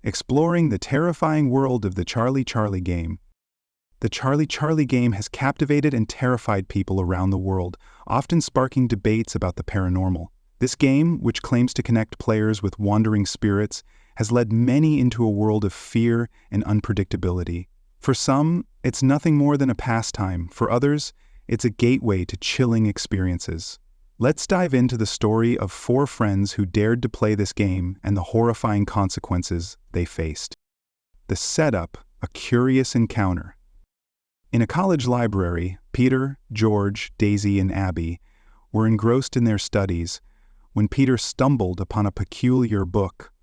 exploring the terrifying world of the Charlie Charlie game. The Charlie Charlie game has captivated and terrified people around the world, often sparking debates about the paranormal. This game, which claims to connect players with wandering spirits, has led many into a world of fear and unpredictability. For some, it's nothing more than a pastime. For others, it's a gateway to chilling experiences. Let's dive into the story of 4 friends who dared to play this game and the horrifying consequences they faced. The setup, a curious encounter. In a college library, Peter, George, Daisy, and Abby were engrossed in their studies when Peter stumbled upon a peculiar book.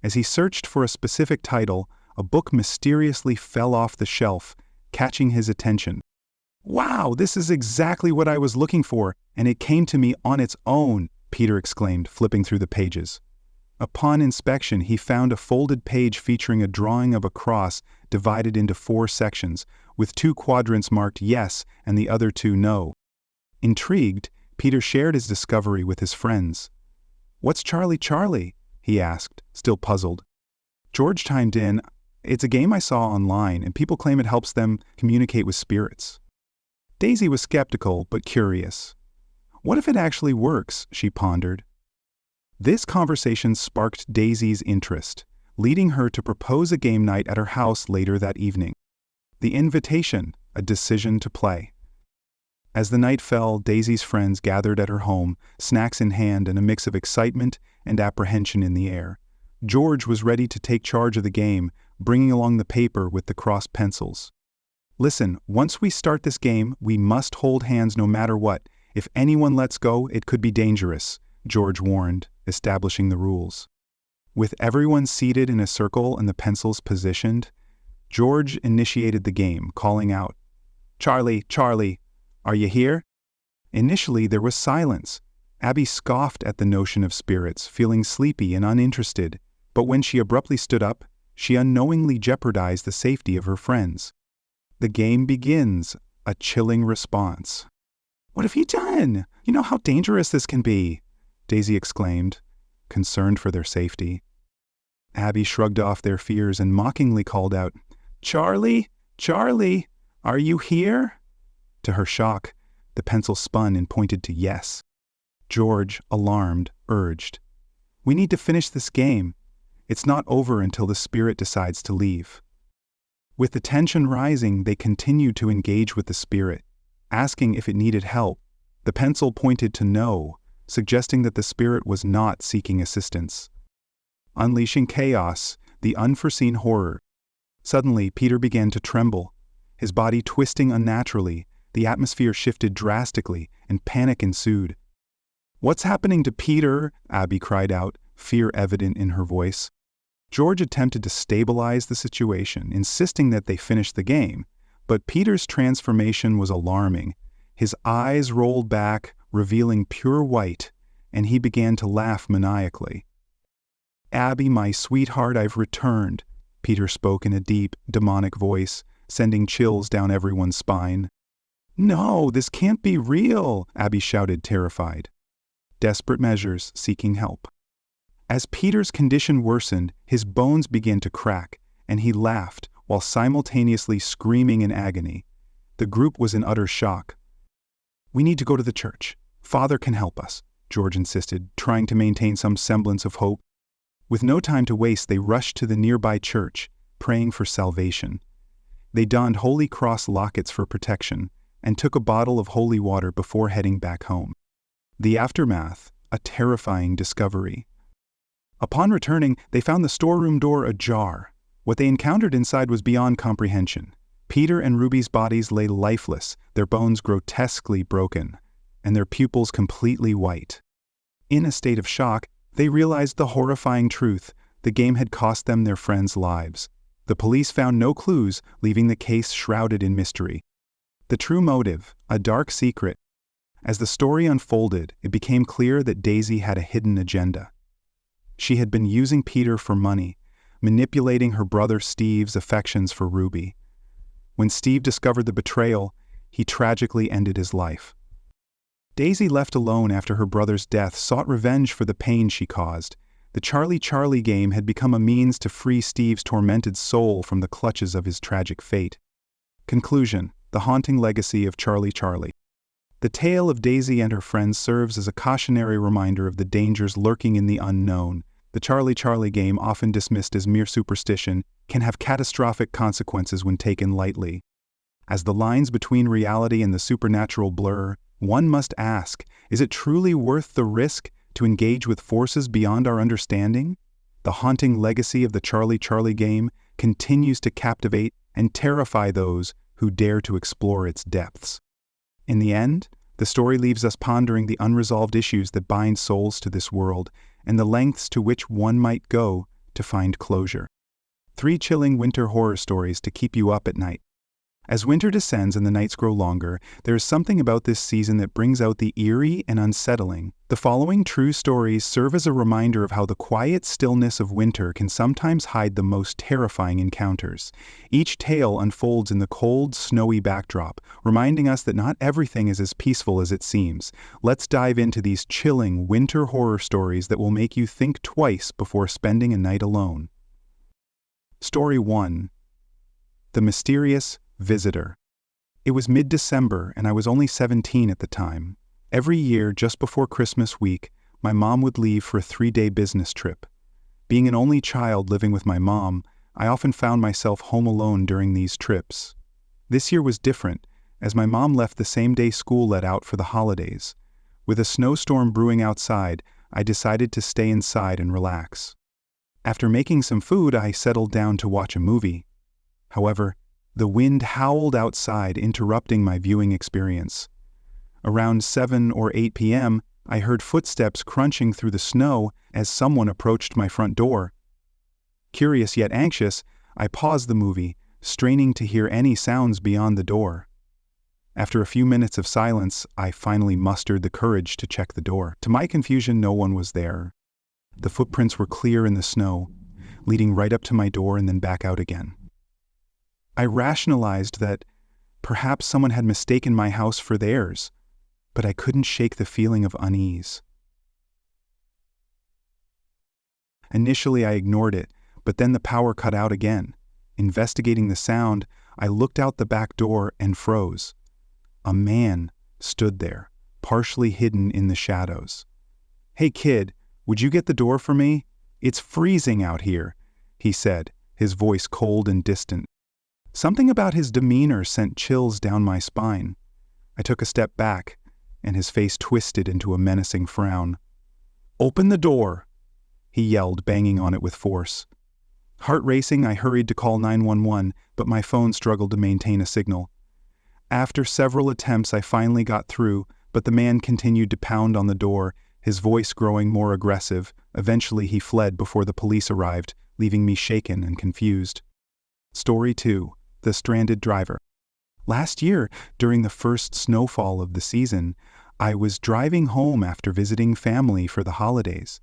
As he searched for a specific title, a book mysteriously fell off the shelf, catching his attention. "Wow, this is exactly what I was looking for, and it came to me on its own," Peter exclaimed, flipping through the pages. Upon inspection, he found a folded page featuring a drawing of a cross divided into 4 sections, with 2 quadrants marked yes and the other 2 no. Intrigued, Peter shared his discovery with his friends. "What's Charlie Charlie?" he asked, still puzzled. George chimed in, "It's a game I saw online, and people claim it helps them communicate with spirits." Daisy was skeptical but curious. "What if it actually works?" she pondered. This conversation sparked Daisy's interest, leading her to propose a game night at her house later that evening. The invitation, a decision to play. As the night fell, Daisy's friends gathered at her home, snacks in hand and a mix of excitement and apprehension in the air. George was ready to take charge of the game, bringing along the paper with the crossed pencils. "Listen, once we start this game, we must hold hands no matter what. If anyone lets go, it could be dangerous," George warned, establishing the rules. With everyone seated in a circle and the pencils positioned, George initiated the game, calling out, "Charlie, Charlie, are you here?" Initially, there was silence. Abby scoffed at the notion of spirits, feeling sleepy and uninterested, but when she abruptly stood up, she unknowingly jeopardized the safety of her friends. The game begins, a chilling response. "What have you done? You know how dangerous this can be," Daisy exclaimed, concerned for their safety. Abby shrugged off their fears and mockingly called out, "Charlie, Charlie, are you here?" To her shock, the pencil spun and pointed to yes. George, alarmed, urged, "We need to finish this game. It's not over until the spirit decides to leave." With the tension rising, they continued to engage with the spirit, asking if it needed help. The pencil pointed to no, suggesting that the spirit was not seeking assistance. Unleashing chaos, the unforeseen horror. Suddenly, Peter began to tremble, his body twisting unnaturally. The atmosphere shifted drastically, and panic ensued. "What's happening to Peter?" Abby cried out, fear evident in her voice. George attempted to stabilize the situation, insisting that they finish the game, but Peter's transformation was alarming. His eyes rolled back, revealing pure white, and he began to laugh maniacally. "Abby, my sweetheart, I've returned," Peter spoke in a deep, demonic voice, sending chills down everyone's spine. "No, this can't be real," Abby shouted, terrified. Desperate measures, seeking help. As Peter's condition worsened, his bones began to crack, and he laughed while simultaneously screaming in agony. The group was in utter shock. "We need to go to the church. Father can help us," George insisted, trying to maintain some semblance of hope. With no time to waste, they rushed to the nearby church, praying for salvation. They donned Holy Cross lockets for protection, and took a bottle of holy water before heading back home. The aftermath, a terrifying discovery. Upon returning, they found the storeroom door ajar. What they encountered inside was beyond comprehension. Peter and Ruby's bodies lay lifeless, their bones grotesquely broken, and their pupils completely white. In a state of shock, they realized the horrifying truth: the game had cost them their friends' lives. The police found no clues, leaving the case shrouded in mystery. The true motive, a dark secret. As the story unfolded, it became clear that Daisy had a hidden agenda. She had been using Peter for money, manipulating her brother Steve's affections for Ruby. When Steve discovered the betrayal, he tragically ended his life. Daisy, left alone after her brother's death, sought revenge for the pain she caused. The Charlie Charlie game had become a means to free Steve's tormented soul from the clutches of his tragic fate. Conclusion: the haunting legacy of Charlie Charlie. The tale of Daisy and her friends serves as a cautionary reminder of the dangers lurking in the unknown. The Charlie Charlie game, often dismissed as mere superstition, can have catastrophic consequences when taken lightly. As the lines between reality and the supernatural blur, one must ask, is it truly worth the risk to engage with forces beyond our understanding? The haunting legacy of the Charlie Charlie game continues to captivate and terrify those who dare to explore its depths. In the end, the story leaves us pondering the unresolved issues that bind souls to this world and the lengths to which one might go to find closure. 3 chilling winter horror stories to keep you up at night. As winter descends and the nights grow longer, there is something about this season that brings out the eerie and unsettling. The following true stories serve as a reminder of how the quiet stillness of winter can sometimes hide the most terrifying encounters. Each tale unfolds in the cold, snowy backdrop, reminding us that not everything is as peaceful as it seems. Let's dive into these chilling winter horror stories that will make you think twice before spending a night alone. Story 1. The Mysterious Visitor. It was mid-December and I was only 17 at the time. Every year, just before Christmas week, my mom would leave for a 3-day business trip. Being an only child living with my mom, I often found myself home alone during these trips. This year was different, as my mom left the same day school let out for the holidays. With a snowstorm brewing outside, I decided to stay inside and relax. After making some food, I settled down to watch a movie. However, the wind howled outside, interrupting my viewing experience. Around 7 or 8 p.m., I heard footsteps crunching through the snow as someone approached my front door. Curious yet anxious, I paused the movie, straining to hear any sounds beyond the door. After a few minutes of silence, I finally mustered the courage to check the door. To my confusion, no one was there. The footprints were clear in the snow, leading right up to my door and then back out again. I rationalized that perhaps someone had mistaken my house for theirs, but I couldn't shake the feeling of unease. Initially, I ignored it, but then the power cut out again. Investigating the sound, I looked out the back door and froze. A man stood there, partially hidden in the shadows. "Hey kid, would you get the door for me? It's freezing out here," he said, his voice cold and distant. Something about his demeanor sent chills down my spine. I took a step back, and his face twisted into a menacing frown. "Open the door," he yelled, banging on it with force. Heart racing, I hurried to call 911, but my phone struggled to maintain a signal. After several attempts, I finally got through, but the man continued to pound on the door, his voice growing more aggressive. Eventually, he fled before the police arrived, leaving me shaken and confused. Story 2. The Stranded Driver. Last year, during the first snowfall of the season, I was driving home after visiting family for the holidays.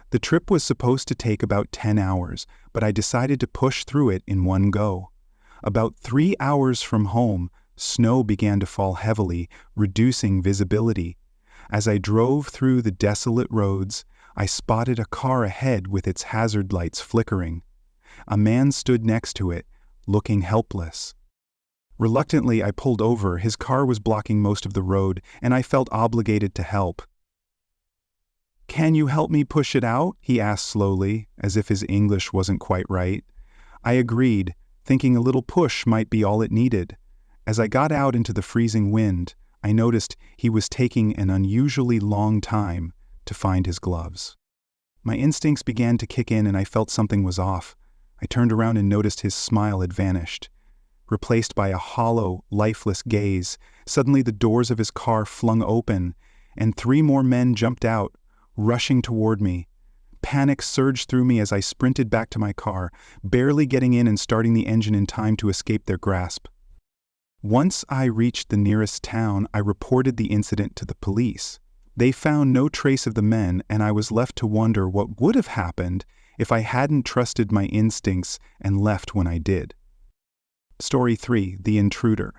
The trip was supposed to take about 10 hours, but I decided to push through it in one go. About 3 hours from home, snow began to fall heavily, reducing visibility. As I drove through the desolate roads, I spotted a car ahead with its hazard lights flickering. A man stood next to it, looking helpless. Reluctantly, I pulled over. His car was blocking most of the road, and I felt obligated to help. "Can you help me push it out?" he asked slowly, as if his English wasn't quite right. I agreed, thinking a little push might be all it needed. As I got out into the freezing wind, I noticed he was taking an unusually long time to find his gloves. My instincts began to kick in and I felt something was off. I turned around and noticed his smile had vanished, replaced by a hollow, lifeless gaze. Suddenly the doors of his car flung open, and 3 more men jumped out, rushing toward me. Panic surged through me as I sprinted back to my car, barely getting in and starting the engine in time to escape their grasp. Once I reached the nearest town, I reported the incident to the police. They found no trace of the men, and I was left to wonder what would have happened if I hadn't trusted my instincts and left when I did. Story 3. The Intruder.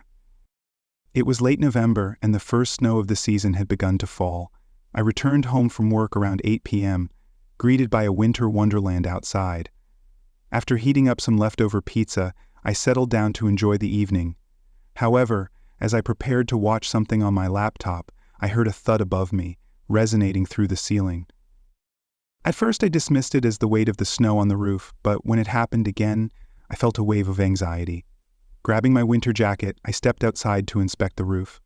It was late November, and the first snow of the season had begun to fall. I returned home from work around 8 p.m., greeted by a winter wonderland outside. After heating up some leftover pizza, I settled down to enjoy the evening. However, as I prepared to watch something on my laptop, I heard a thud above me, resonating through the ceiling. At first I dismissed it as the weight of the snow on the roof, but when it happened again, I felt a wave of anxiety. Grabbing my winter jacket, I stepped outside to inspect the roof.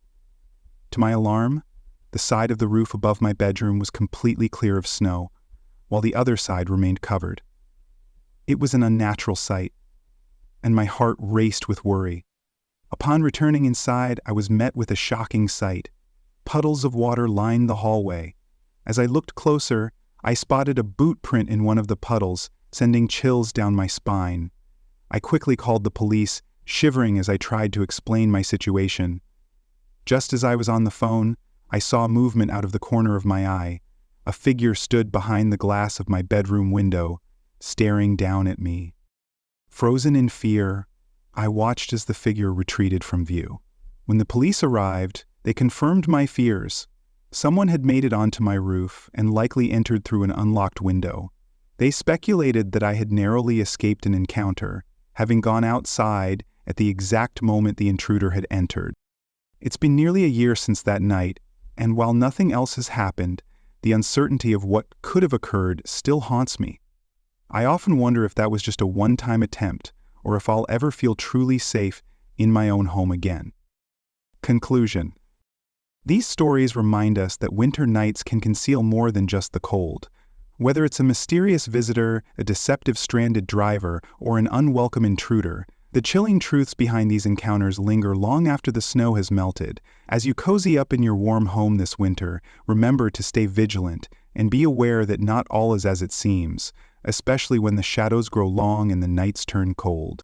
To my alarm, the side of the roof above my bedroom was completely clear of snow, while the other side remained covered. It was an unnatural sight, and my heart raced with worry. Upon returning inside, I was met with a shocking sight. Puddles of water lined the hallway. As I looked closer, I spotted a boot print in one of the puddles, sending chills down my spine. I quickly called the police, shivering as I tried to explain my situation. Just as I was on the phone, I saw movement out of the corner of my eye. A figure stood behind the glass of my bedroom window, staring down at me. Frozen in fear, I watched as the figure retreated from view. When the police arrived, they confirmed my fears. Someone had made it onto my roof and likely entered through an unlocked window. They speculated that I had narrowly escaped an encounter, having gone outside at the exact moment the intruder had entered. It's been nearly a year since that night, and while nothing else has happened, the uncertainty of what could have occurred still haunts me. I often wonder if that was just a one-time attempt, or if I'll ever feel truly safe in my own home again. Conclusion. These stories remind us that winter nights can conceal more than just the cold. Whether it's a mysterious visitor, a deceptive stranded driver, or an unwelcome intruder, the chilling truths behind these encounters linger long after the snow has melted. As you cozy up in your warm home this winter, remember to stay vigilant and be aware that not all is as it seems, especially when the shadows grow long and the nights turn cold.